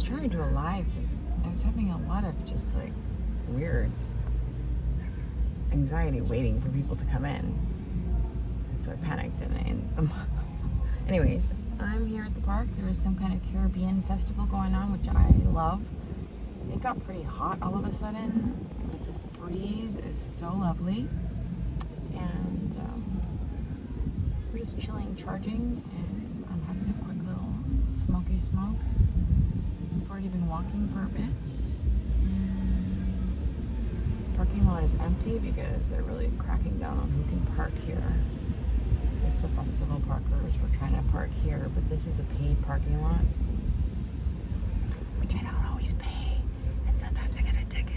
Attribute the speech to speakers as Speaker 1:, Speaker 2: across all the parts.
Speaker 1: was trying to do a live, but I was having a lot of just like weird anxiety waiting for people to come in. And so I panicked and I ended them. Anyways, I'm here at the park. There was some kind of Caribbean festival going on, which I love. It got pretty hot all of a sudden, but this breeze is so lovely. And we're just chilling, charging, and I'm having a quick little smoky smoke. I've already been walking for a bit. And this parking lot is empty because they're really cracking down on who can park here. I guess the festival parkers were trying to park here, but this is a paid parking lot, which I don't always pay, and sometimes I get a ticket.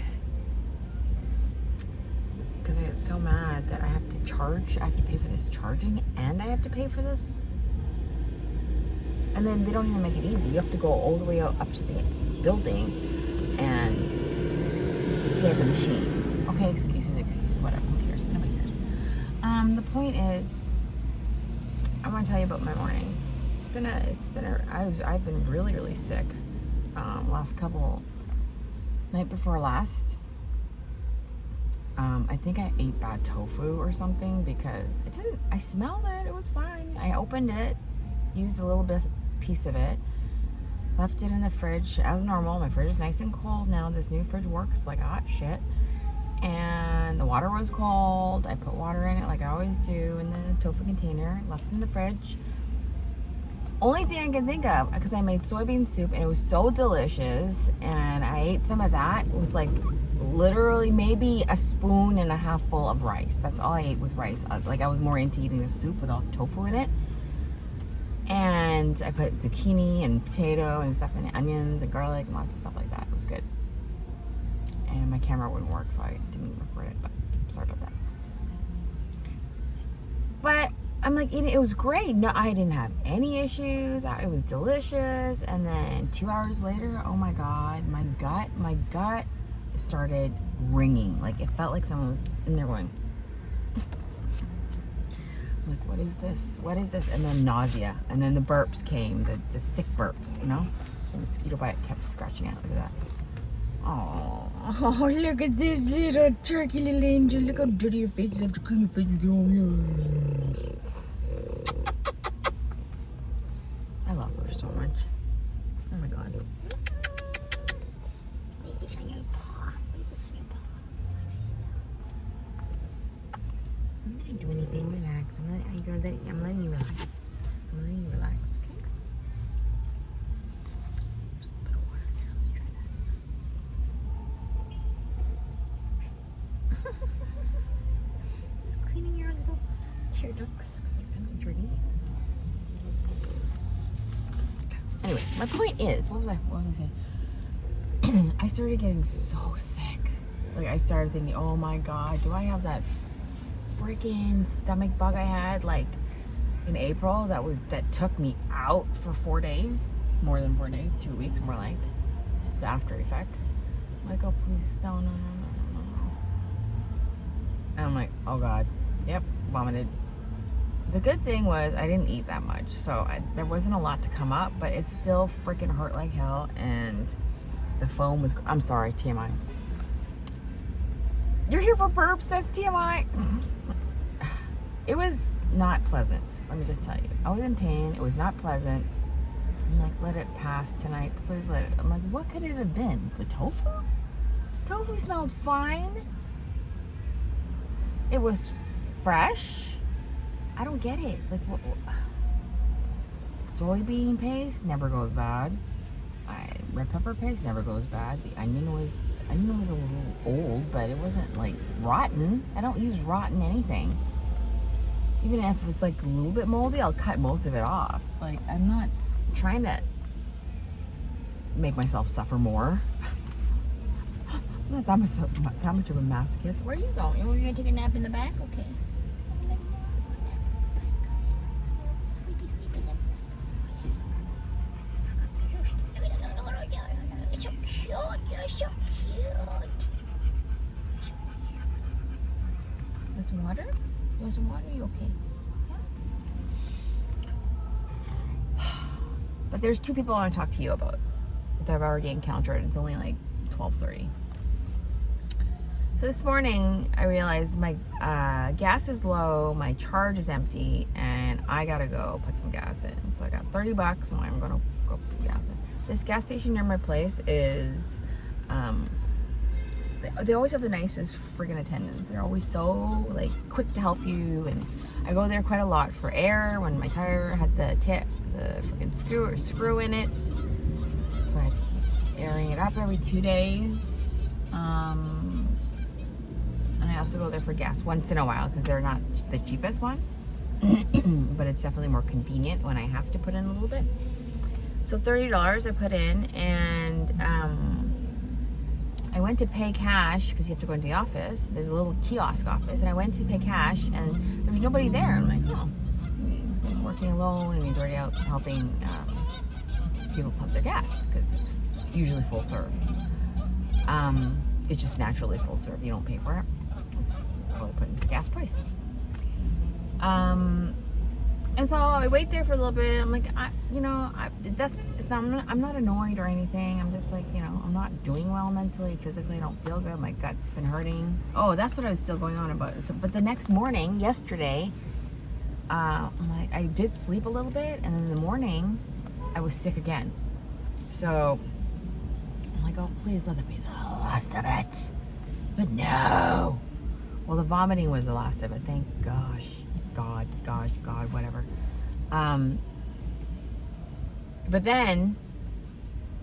Speaker 1: Because I get so mad that I have to charge, I have to pay for this charging, and I have to pay for this. And then they don't even make it easy. You have to go all the way up to the building and pay the machine. Okay, excuses, whatever, who cares, nobody cares. The point is, I want to tell you about my morning. I've been really sick. Night before last, I think I ate bad tofu or something because I smelled it was fine. I opened it, used a little piece of it, left it in the fridge as normal. My fridge is nice and cold now. This new fridge works like hot shit. And the water was cold. I put water in it like I always do in the tofu container, left it in the fridge. Only thing I can think of, because I made soybean soup and it was so delicious, and I ate some of that, was like literally maybe a spoon and a half full of rice. That's all I ate was rice. Like I was more into eating the soup with all the tofu in it. And I put zucchini and potato and stuff in it, onions and garlic and lots of stuff like that. It was good. And my camera wouldn't work, so I didn't record it, but I'm sorry about that. But I'm like eating, it was great. No, I didn't have any issues. It was delicious. And then 2 hours later, oh my God, my gut started ringing. Like it felt like someone was in there going, I'm like, what is this? What is this? And then nausea. And then the burps came, the sick burps, you know? Some mosquito bite kept scratching out. Look at that. Oh, look at this little turkey, little angel. Look how dirty your face is. Have to clean your face and get on your... I love her so much. Oh my God. What is this on your paw? What is this on your paw? I'm not gonna do anything. Relax. I'm letting you relax. I'm letting you relax. Okay? There's a little bit of water there. Let's try that. Just cleaning your little tear ducts. They're kind of dirty. Anyways, my point is, what was I saying? I started getting so sick. Like I started thinking, oh my God, do I have that freaking stomach bug I had like in April that took me out for 4 days, more than 4 days, 2 weeks, more like the after effects. I'm like, oh please, no. And I'm like, oh God, yep, vomited. The good thing was I didn't eat that much, so there wasn't a lot to come up, but it still freaking hurt like hell, and the foam was, I'm sorry, TMI. You're here for burps, that's TMI. It was not pleasant, let me just tell you. I was in pain, it was not pleasant. I'm like, let it pass tonight, please let it. I'm like, what could it have been? The tofu? Tofu smelled fine. It was fresh. I don't get it. Like, what? Soybean paste never goes bad. Red pepper paste never goes bad. The onion was a little old, but it wasn't like rotten. I don't use rotten anything. Even if it's like a little bit moldy, I'll cut most of it off. Like, I'm not trying to make myself suffer more. I'm not that much of a masochist. Where are you going? You're gonna take a nap in the back? Okay. Sleepy there. You're so cute. You're so cute. Want some water? You want some water? Are you okay? Yeah. But there's two people I want to talk to you about. that I've already encountered. It's only like 12:30. So this morning I realized my gas is low, my charge is empty, and I gotta go put some gas in. So I got $30 and I'm gonna go put some gas in. This gas station near my place is, they always have the nicest friggin' attendants. They're always so like quick to help you, and I go there quite a lot for air when my tire had the friggin' screw in it. So I had to keep airing it up every 2 days. And I also go there for gas once in a while because they're not the cheapest one, but it's definitely more convenient when I have to put in a little bit. So $30 I put in, and I went to pay cash because you have to go into the office. There's a little kiosk office, and I went to pay cash, and there was nobody there. I'm like, oh, he's been working alone, and he's already out helping people pump their gas because it's usually full serve. It's just naturally full serve. You don't pay for it. It's probably put into the gas price. And so I wait there for a little bit. I'm like, I'm not annoyed or anything. I'm just like, I'm not doing well mentally, physically. I don't feel good. My gut's been hurting. Oh, that's what I was still going on about. So, but the next morning, yesterday, I did sleep a little bit, and then in the morning, I was sick again. So I'm like, oh, please let it be the last of it. But no. Well, the vomiting was the last of it. Thank gosh. God, whatever. But then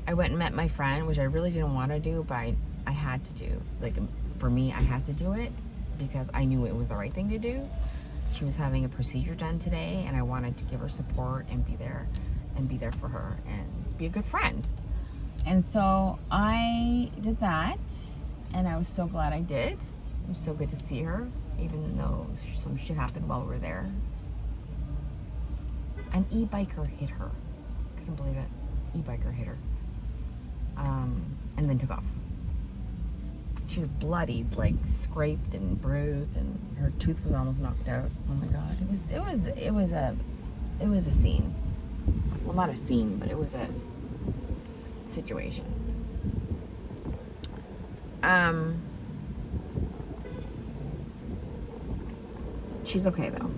Speaker 1: I went and met my friend, which I really didn't want to do, but I had to do. Like, for me, I had to do it because I knew it was the right thing to do. She was having a procedure done today, and I wanted to give her support and be there for her and be a good friend. And so I did that, and I was so glad I did. It was so good to see her, even though some shit happened while we were there. An e-biker hit her. Couldn't believe it. E-biker hit her. And then took off. She was bloodied, like scraped and bruised, and her tooth was almost knocked out. Oh my God. It was a scene. Well, not a scene, but it was a situation. She's okay though.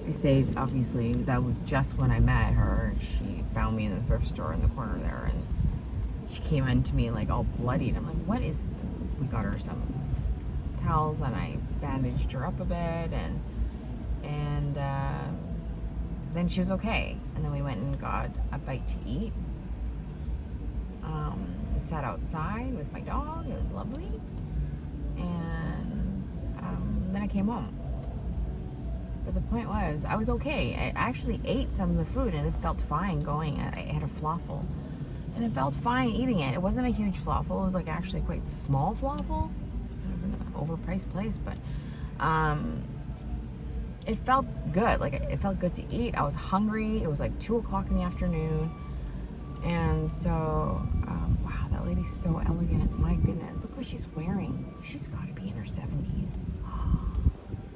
Speaker 1: I stayed, obviously, that was just when I met her. She found me in the thrift store in the corner there, and she came in to me like all bloodied. I'm like, what is, we got her some towels, and I bandaged her up a bit, and then she was okay. And then we went and got a bite to eat. I sat outside with my dog. It was lovely. And then I came home. But the point was, I was okay. I actually ate some of the food, and it felt fine going. I had a falafel, and it felt fine eating it. It wasn't a huge falafel. It was like actually quite small falafel. Kind of an overpriced place, but it felt good. Like, it felt good to eat. I was hungry. It was like 2 o'clock in the afternoon. And so, wow, that lady's so elegant. My goodness, look what she's wearing. She's got to be in her 70s.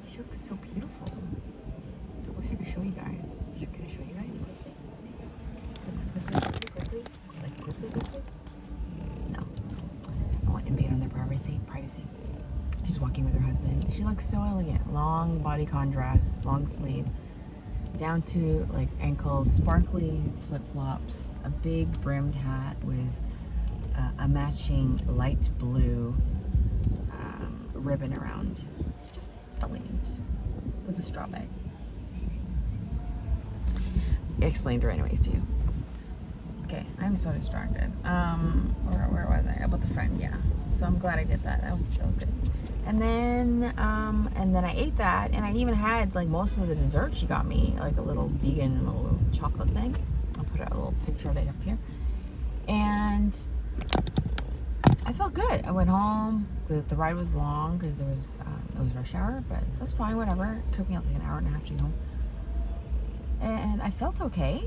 Speaker 1: She looks so beautiful. I wish I could show you guys. Can I show you guys quickly? Quickly? No. I want to invade on their privacy. She's walking with her husband. She looks so elegant. Long bodycon dress, long sleeve, down to like ankles, sparkly flip-flops, a big brimmed hat with a matching light blue ribbon around. Just elegant, with a straw bag. I explained her anyways to you. Okay, I'm so distracted. Where was I? About the friend, yeah. So I'm glad I did that. That was good. And then I ate that, and I even had like most of the dessert she got me, like a little vegan little chocolate thing. I'll put a little picture of it up here. And I felt good. I went home. The ride was long because it was rush hour, but that's fine, whatever. It took me like an hour and a half to get home. And I felt okay.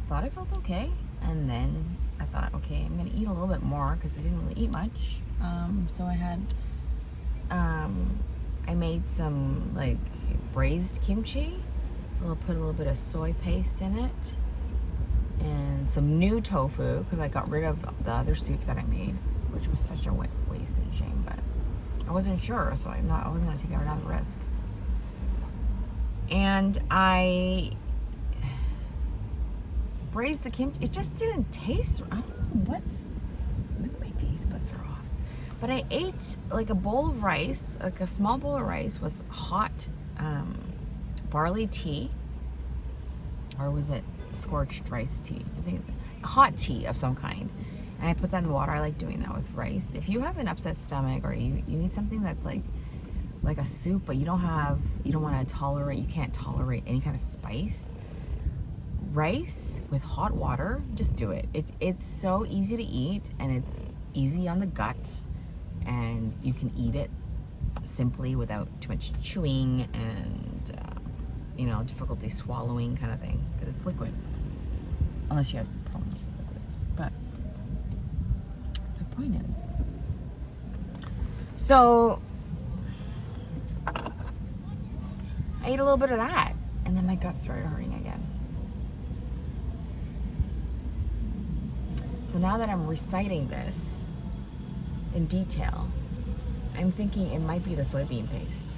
Speaker 1: Thought I felt okay. And then I thought, okay, I'm going to eat a little bit more because I didn't really eat much. So I had, I made some like braised kimchi. I'll put a little bit of soy paste in it and some new tofu because I got rid of the other soup that I made, which was such a waste and shame, but I wasn't sure, so I wasn't going to take another risk. And I braised the kimchi. It just didn't taste, I don't know maybe my taste buds are off. But I ate like a bowl of rice, like a small bowl of rice with hot barley tea, or was it scorched rice tea? I think hot tea of some kind. And I put that in water. I like doing that with rice. If you have an upset stomach, or you need something that's like a soup, but you can't tolerate any kind of spice, rice with hot water, just do it. It's so easy to eat, and it's easy on the gut, and you can eat it simply without too much chewing and difficulty swallowing kind of thing, because it's liquid, unless you have problems with liquids. But the point is, so I ate a little bit of that, and then my gut started hurting again. So now that I'm reciting this in detail, I'm thinking it might be the soybean paste.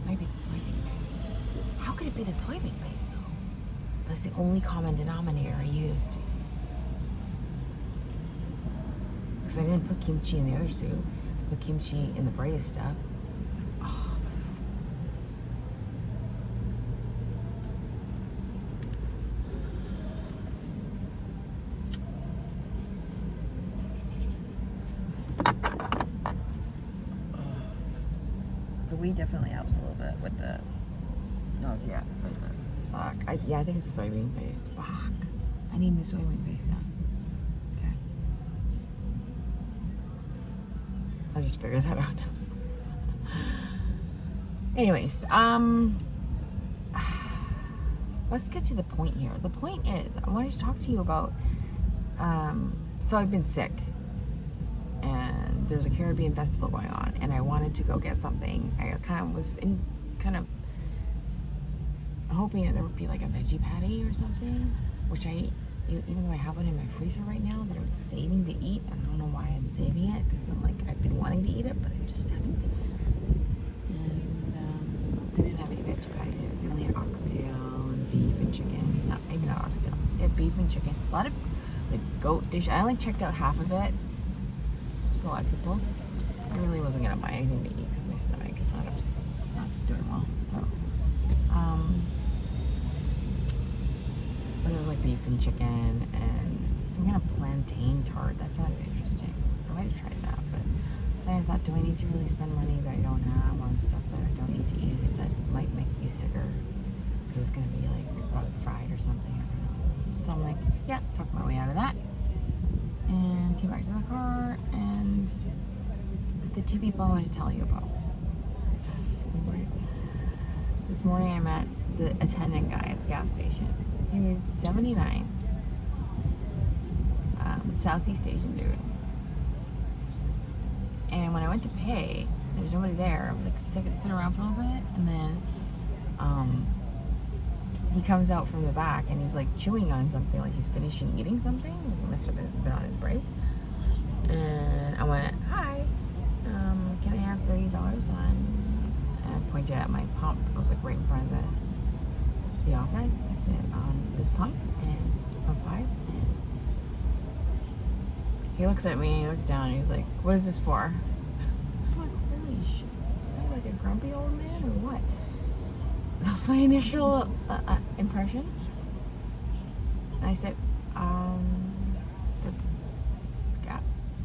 Speaker 1: Might be the soybean paste. How could it be the soybean paste, though? That's the only common denominator I used. Because I didn't put kimchi in the other soup. I put kimchi in the braised stuff. Oh. The weed definitely helps a little bit with the nausea. Fuck. I think it's the soybean paste. Fuck. I need new soybean paste now. Okay. I'll just figure that out now. Anyways, let's get to the point here. The point is, I wanted to talk to you about, so I've been sick, and there's a Caribbean festival going on, and I wanted to go get something. I was hoping that there would be like a veggie patty or something, which even though I have one in my freezer right now that I was saving to eat, and I don't know why I'm saving it, because I've been wanting to eat it, but I just haven't. And they didn't have any veggie patties here. They only had oxtail and beef and chicken. Maybe not oxtail. They had beef and chicken. A lot of the goat dish. I only checked out half of it. There's a lot of people. I really wasn't gonna buy anything to eat because my stomach is not doing well. So, but there was like beef and chicken and some kind of plantain tart. That sounded interesting. I might have tried that, but then I thought, do I need to really spend money that I don't have on stuff that I don't need to eat that might make you sicker? Because it's gonna be like fried or something. I don't know. So I'm like, yeah, talked my way out of that, and came back to the car, and the two people I want to tell you about. This morning I met the attendant guy at the gas station. He was 79, Southeast Asian dude. And when I went to pay, there was nobody there. I was like, stood around for a little bit, and then he comes out from the back, and he's like chewing on something, like he's finishing eating something. He must have been on his break. And I went, hi, can I have $30 on? And I pointed at my pump. I was like right in front of the office. I said, this pump, and pump 5. And he looks at me, and he looks down, and he's like, what is this for? I'm like, holy shit, is that like a grumpy old man or what? That's my initial impression. And I said, for gas.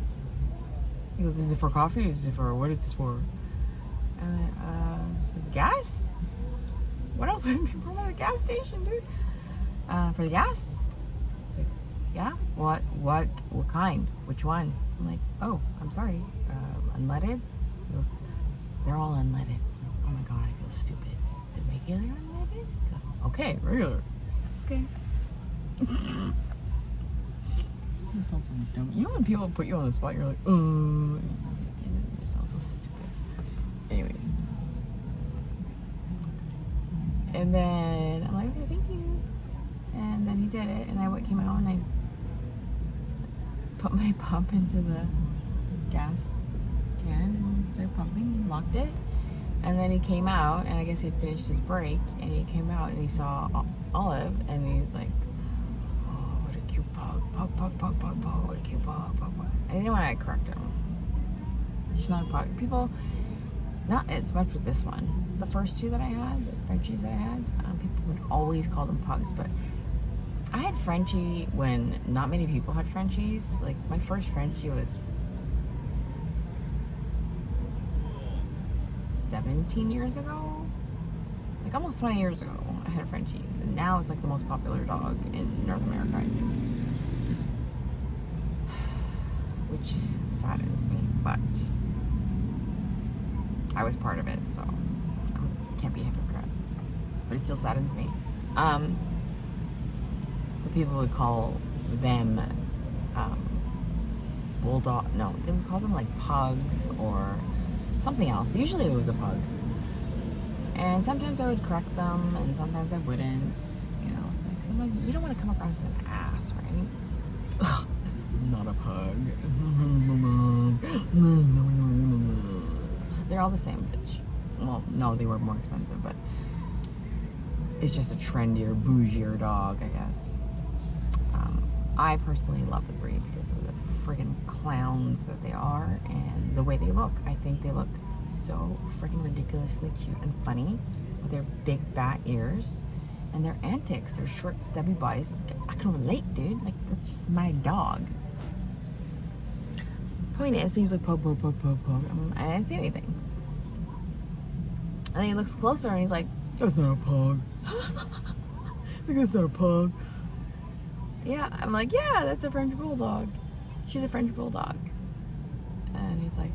Speaker 1: He goes, is it for coffee? Is it for, what is this for? I went, for the gas? What else would it be from at a gas station, dude? For the gas? He's like, yeah? What kind? Which one? I'm like, oh, I'm sorry. Unleaded? He goes, they're all unleaded. Oh my God, I feel stupid. The regular unleaded? He goes, okay, regular. Okay. You know when people put you on the spot, you're like, you just sound so stupid. Anyways. And then I'm like, okay, thank you. did it, and I came out and I put my pump into the gas can and started pumping and locked it. And then he came out, and I guess he'd finished his break, and he came out and he saw Olive, and he's like, oh, what a cute pug, pug, pug, pug, pug, pug, what a cute pug, pug, pug. I didn't want to correct him. She's not a pug. People, not as much with this one. The first two that I had, the Frenchies that I had, people would always call them pugs, but I had Frenchie when not many people had Frenchies. Like, my first Frenchie was 17 years ago, like almost 20 years ago. I had a Frenchie, and now it's like the most popular dog in North America, I think, which saddens me, but I was part of it, so I can't be a hypocrite, but it still saddens me. People would call them bulldog, no, they would call them like pugs or something else. Usually it was a pug. And sometimes I would correct them, and sometimes I wouldn't. You know, it's like sometimes you don't want to come across as an ass, right? Ugh, that's not a pug. They're all the same, bitch. Well, no, they were more expensive, but it's just a trendier, bougier dog, I guess. I personally love the breed because of the friggin' clowns that they are and the way they look. I think they look so friggin' ridiculously cute and funny with their big bat ears and their antics, their short, stubby bodies. I can relate, dude. Like, that's just my dog. Point is, he's like, pug, pug, pug, pug, pug. I didn't see anything. And then he looks closer and he's like, that's not a pug. He's like, that's not a pug. Yeah, I'm like, yeah, that's a French bulldog. She's a French bulldog. And he's like,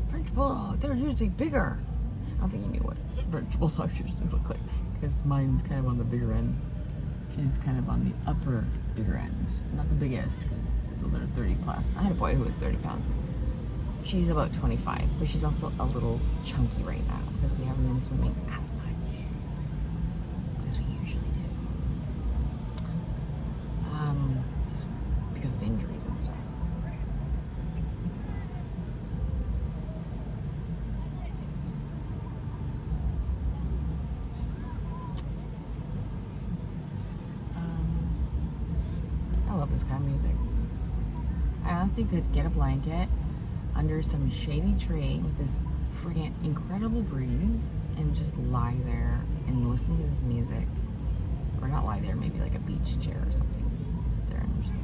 Speaker 1: French bulldog, they're usually bigger. I don't think he knew what French bulldogs usually look like, because mine's kind of on the bigger end. She's kind of on the upper bigger end. Not the biggest, because those are 30 plus. I had a boy who was 30 pounds. She's about 25, but she's also a little chunky right now, because we haven't been swimming as much as we usually do. Just because of injuries and stuff. I love this kind of music. I honestly could get a blanket under some shady tree with this friggin' incredible breeze and just lie there and listen to this music. Or not lie there, maybe like a beach chair or something. Sit there and just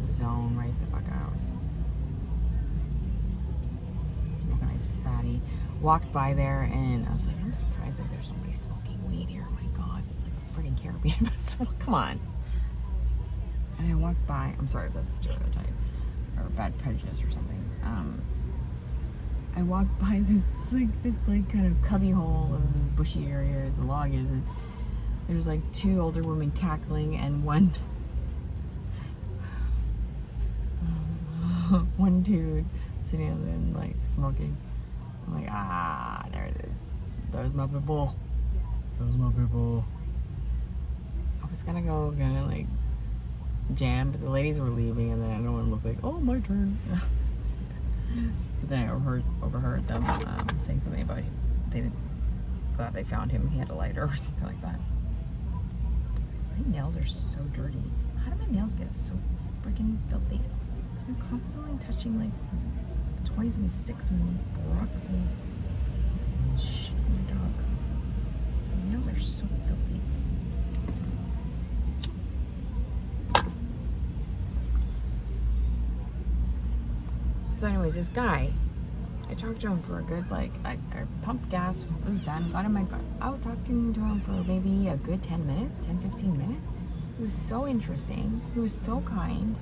Speaker 1: zone right the fuck out. Smoke a nice fatty. Walked by there and I was like, I'm surprised that there's nobody smoking weed here. Oh my god, it's like a friggin' Caribbean festival. Come on. And I walked by, I'm sorry if that's a stereotype or bad prejudice or something. I walked by this kind of cubby hole of this bushy area the log is, and there's like two older women cackling and one dude sitting and like smoking. I'm like, there it is. There's my people. There's my people. I was gonna like jam, but the ladies were leaving, and then I don't want to look like, oh, my turn. But then I overheard them saying something about glad they found him. He had a lighter or something like that. My nails are so dirty. How do my nails get so freaking filthy? Because I'm constantly touching like toys and sticks and rocks and shit from my dog. My nails are so filthy. So anyways, this guy, I talked to him for a good, I pumped gas, it was done, got in my car. I was talking to him for maybe a good 10 minutes, 10, 15 minutes. He was so interesting. He was so kind.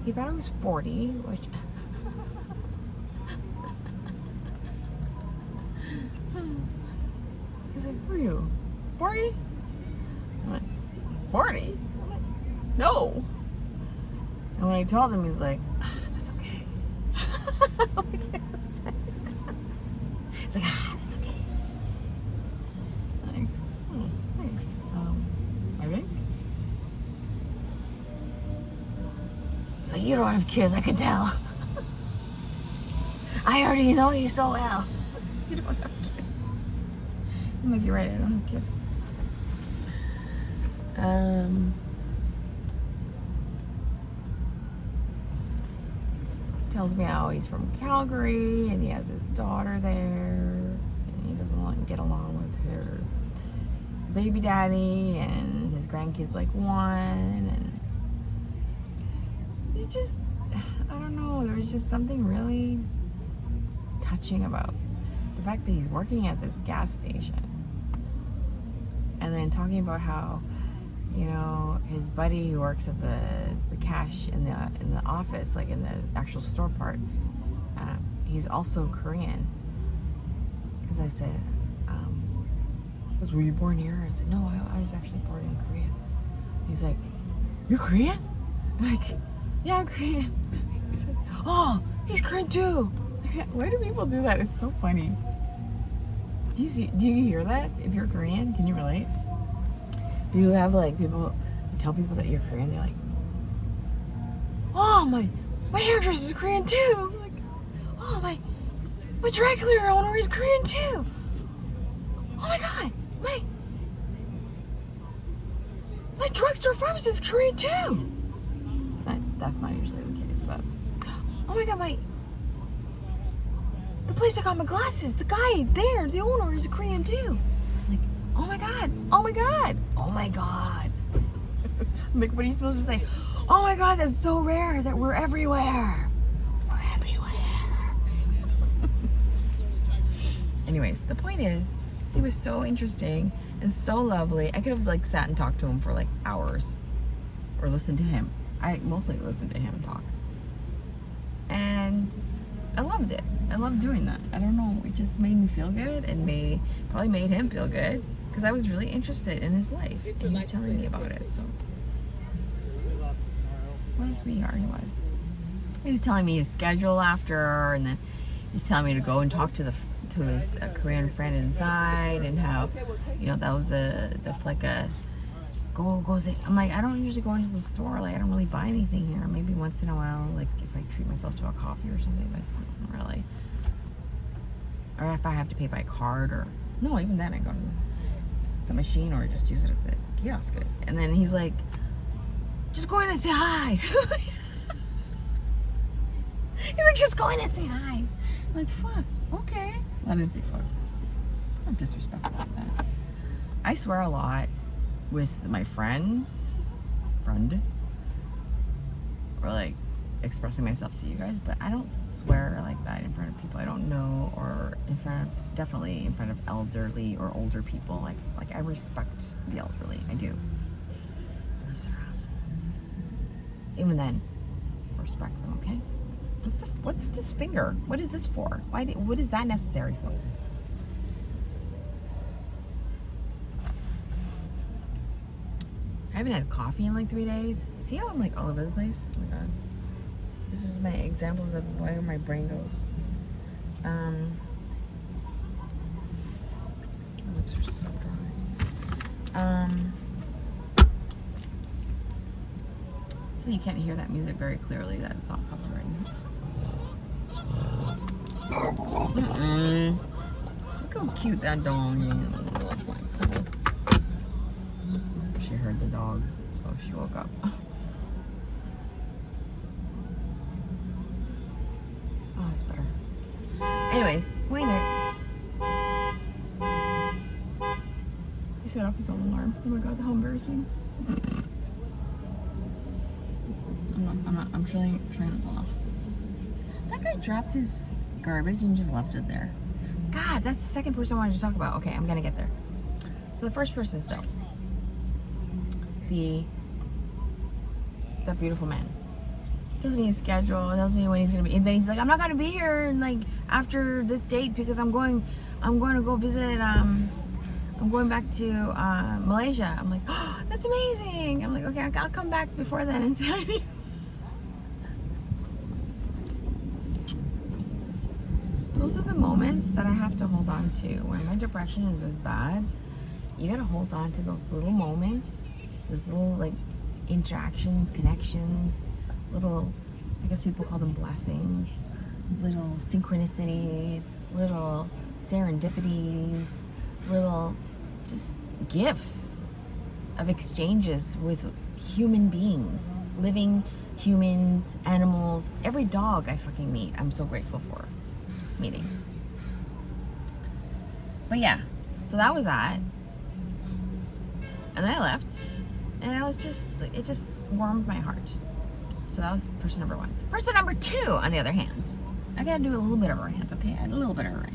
Speaker 1: He thought I was 40, which... He's like, who are you, 40? I'm like, 40? I'm like, no. And when I told him, he's like, that's okay. It's like, that's okay. Like, you don't have kids, I can tell. I already know you so well. You don't have kids. You might be right, I don't have kids. Tells me how he's from Calgary and he has his daughter there and he doesn't get along with her baby daddy and his grandkids like one, and it's just, I don't know, there was just something really touching about the fact that he's working at this gas station and then talking about how, you know, his buddy who works at the cash in the office, like in the actual store part, he's also Korean. Because I said, were you born here? I said, no, I was actually born in Korea. He's like, you're Korean? I'm like, yeah, I'm Korean. He said, oh, he's Korean too. Why do people do that? It's so funny. Do you hear that? If you're Korean, can you relate? Do you have like people, you tell people that you're Korean, they're like, oh, my hairdresser is Korean too. Like, oh, my dry cleaner owner is Korean too. Oh my God, my drugstore pharmacist is Korean too. That's not usually the case, but oh my God, the place I got my glasses, the guy there, the owner is a Korean too. Like, oh my God, oh my God, oh my God. Like, what are you supposed to say? Oh my God, that's so rare that we're everywhere. We're everywhere. Anyways, the point is, he was so interesting and so lovely. I could have like sat and talked to him for like hours or listened to him. I mostly listened to him talk. And I loved it. I loved doing that. I don't know, it just made me feel good and probably made him feel good because I was really interested in his life and he was telling me about it. So what a sweetheart he was. He was telling me his schedule after, and then he's telling me to go and talk to his Korean friend inside, and how, you know, that's like a goes in. I'm like, I don't usually go into the store, like I don't really buy anything here. Maybe once in a while, like if I treat myself to a coffee or something, but not really. Or if I have to pay by card, or no, even then I go to the machine or just use it at the kiosk. And then he's like, just go in and say hi. He's like, just go in and say hi. I'm like, fuck, okay. I didn't say fuck. I'm disrespectful like that. I swear a lot with my friends, or like expressing myself to you guys, but I don't swear like that in front of people I don't know, or definitely in front of elderly or older people. Like I respect the elderly, I do. Unless they're assholes. Even then, respect them, okay? What's this finger? What is this for? What is that necessary for? I haven't had coffee in like 3 days. See how I'm like all over the place? Oh my God. This is my examples of where my brain goes. My lips are so dry. Hopefully you can't hear that music very clearly, that it's not copyrighted. Look how cute that dog is. She heard the dog, so she woke up. Oh, it's better. Anyways, point it. He set off his own alarm. Oh my God, how embarrassing. I'm trying not to laugh. That guy dropped his garbage and just left it there. God, that's the second person I wanted to talk about. Okay, I'm gonna get there. So the first person is that beautiful man. Tells me his schedule, tells me when he's gonna be, and then he's like, I'm not gonna be here like after this date because I'm going to go visit, I'm going back to Malaysia. I'm like, oh, that's amazing. I'm like, okay, I'll come back before then and say hi to you. Those are the moments that I have to hold on to. When my depression is this bad, you gotta hold on to those little moments, those little like interactions, connections, little I guess people call them blessings, little synchronicities, little serendipities, little just gifts of exchanges with human beings, living humans, animals, every dog I fucking meet, I'm so grateful for meeting. But yeah, so that was that. And then I left, and I was just, it just warmed my heart. So that was person number one. Person number two, on the other hand, I gotta do a little bit of a rant, okay? A little bit of a rant.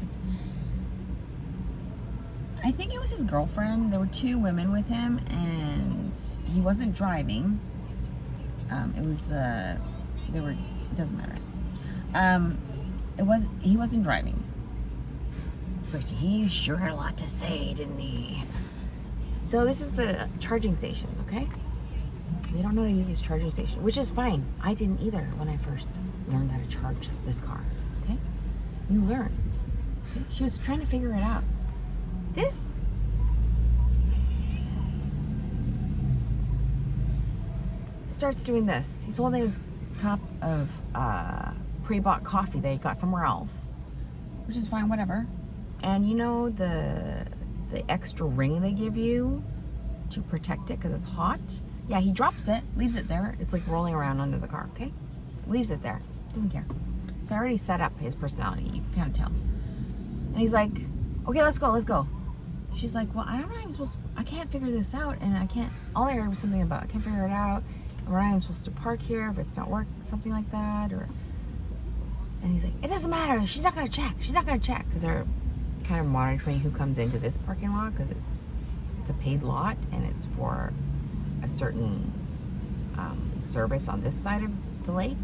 Speaker 1: I think it was his girlfriend. There were two women with him, and he wasn't driving. It doesn't matter. He wasn't driving. But he sure had a lot to say, didn't he? So this is the charging stations, okay? They don't know how to use these charging stations, which is fine. I didn't either when I first learned how to charge this car, okay? You learn. Okay? She was trying to figure it out. This starts doing this. He's holding his cup of pre-bought coffee that he got somewhere else, which is fine, whatever. And you know the extra ring they give you to protect it because it's hot? Yeah, he drops it, leaves it there. It's like rolling around under the car, okay? Leaves it there. Doesn't care. So I already set up his personality. You can kind of tell. And he's like, okay, let's go. She's like, well, I don't know how I'm supposed to, I can't figure this out, and I can't, all I heard was something about, I can't figure it out, and where I'm supposed to park here, if it's not work, something like that, or, and he's like, it doesn't matter, she's not gonna check, because they're kind of monitoring who comes into this parking lot, because it's a paid lot, and it's for a certain service on this side of the lake,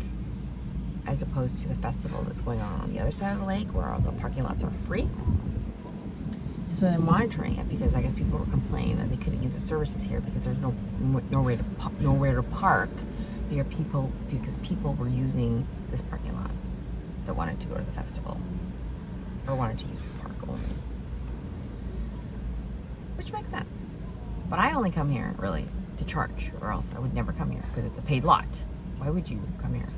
Speaker 1: as opposed to the festival that's going on the other side of the lake, where all the parking lots are free. So they're monitoring it because I guess people were complaining that they couldn't use the services here because there's nowhere to park because people were using this parking lot that wanted to go to the festival or wanted to use the park only, which makes sense. But I only come here really to charge, or else I would never come here because it's a paid lot. Why would you come here?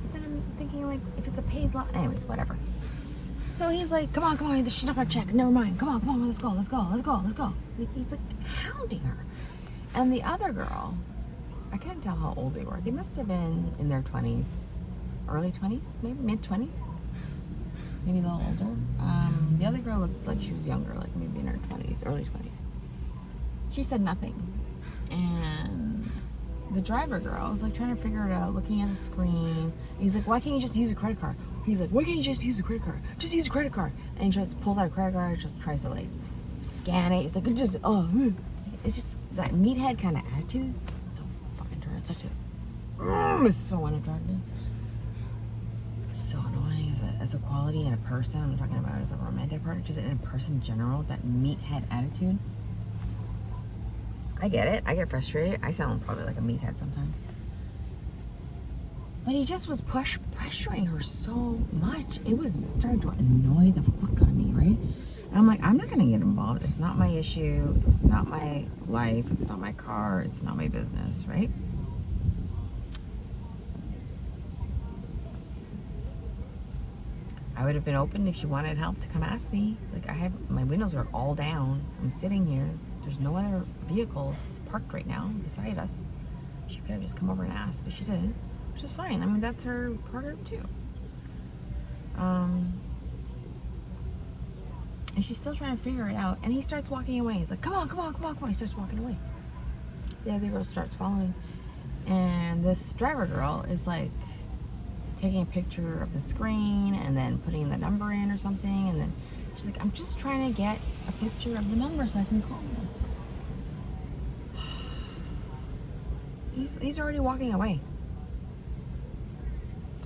Speaker 1: But then I'm thinking, like, if it's a paid lot, anyways, whatever. So he's like, come on, she's not gonna check, never mind, come on, let's go. He's like hounding her. And the other girl, I couldn't tell how old they were. They must have been in their 20s, early 20s, maybe mid-20s, maybe a little older. The other girl looked like she was younger, like maybe in her 20s, early 20s. She said nothing. And the driver girl was like trying to figure it out, looking at the screen. He's like, why can't you just use a credit card? He's like, why can't you just use a credit card? Just use a credit card. And he pulls out a credit card, just tries to like scan it. He's like, it's just that meathead kind of attitude. It's so fucking turn. It's such a, it's so unattractive. So annoying as a quality in a person. I'm talking about as a romantic partner, just in a person in general, that meathead attitude. I get it. I get frustrated. I sound probably like a meathead sometimes. But he just was pressuring her so much. It was starting to annoy the fuck out of me, right? And I'm like, I'm not going to get involved. It's not my issue. It's not my life. It's not my car. It's not my business, right? I would have been open if she wanted help to come ask me. Like, my windows are all down. I'm sitting here. There's no other vehicles parked right now beside us. She could have just come over and asked, but she didn't, which is fine. I mean, that's her prerogative too. And she's still trying to figure it out. And he starts walking away. He's like, come on. He starts walking away. The other girl starts following. And this driver girl is like taking a picture of the screen and then putting the number in or something. And then she's like, I'm just trying to get a picture of the number so I can call him. He's already walking away.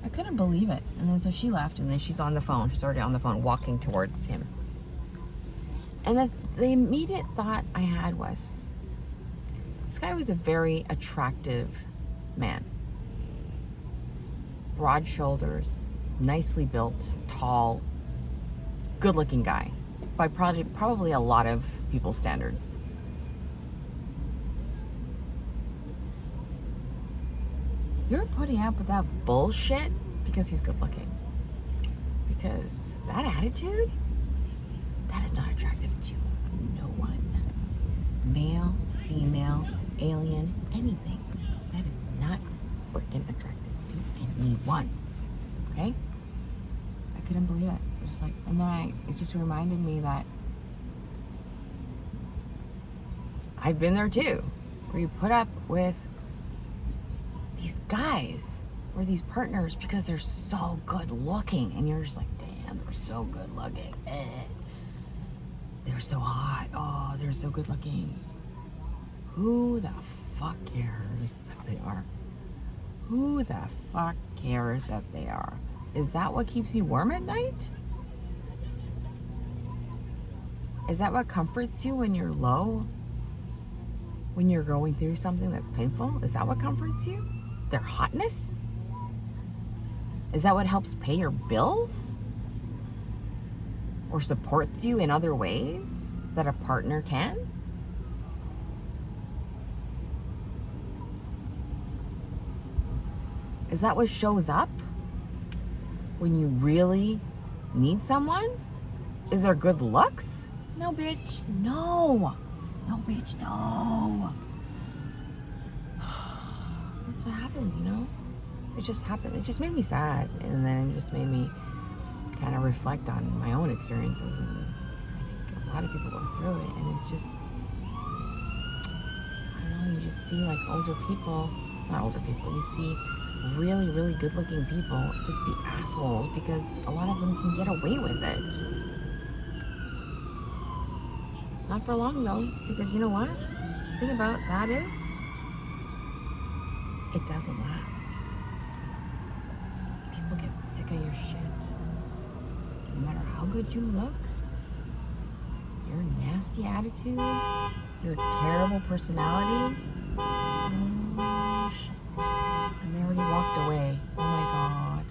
Speaker 1: I couldn't believe it. And then so she left, and then she's on the phone. She's already on the phone walking towards him. And the immediate thought I had was, this guy was a very attractive man. Broad shoulders, nicely built, tall, good-looking guy, by probably a lot of people's standards. You're putting up with that bullshit because he's good looking. Because that attitude, that is not attractive to no one. Male, female, alien, anything. That is not freaking attractive to anyone. Okay? I couldn't believe it. It was just like, and then it just reminded me that I've been there too, where you put up with these guys or these partners because they're so good looking, and you're just like, damn, they're so good looking. They're so hot. Oh, they're so good looking. Who the fuck cares that they are? Who the fuck cares that they are? Is that what keeps you warm at night? Is that what comforts you when you're low? When you're going through something that's painful? Is that what comforts you? Their hotness? Is that what helps pay your bills? Or supports you in other ways that a partner can? Is that what shows up when you really need someone? Is there good looks? No, bitch, no. No, bitch, no. That's what happens, you know? It just happened. It just made me sad. And then it just made me kind of reflect on my own experiences. And I think a lot of people go through it. And it's just, I don't know, you just see like older people, not older people, you see really, really good looking people just be assholes because a lot of them can get away with it. Not for long though, because you know what? The thing about that is, it doesn't last. People get sick of your shit. No matter how good you look, your nasty attitude, your terrible personality. Oh, shit. And they already walked away. Oh my God.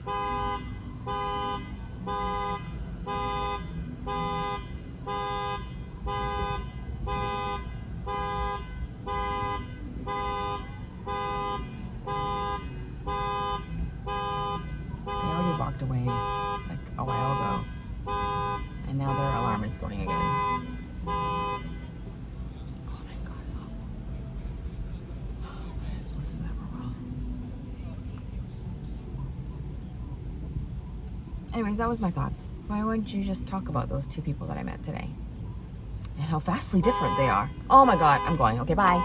Speaker 1: Walked away like a while ago, and now their alarm is going again. Oh, thank God it's off. Listen to that for a while. Anyways, that was my thoughts. Why wouldn't you just talk about those two people that I met today and how vastly different they are? Oh my God, I'm going. Okay, bye.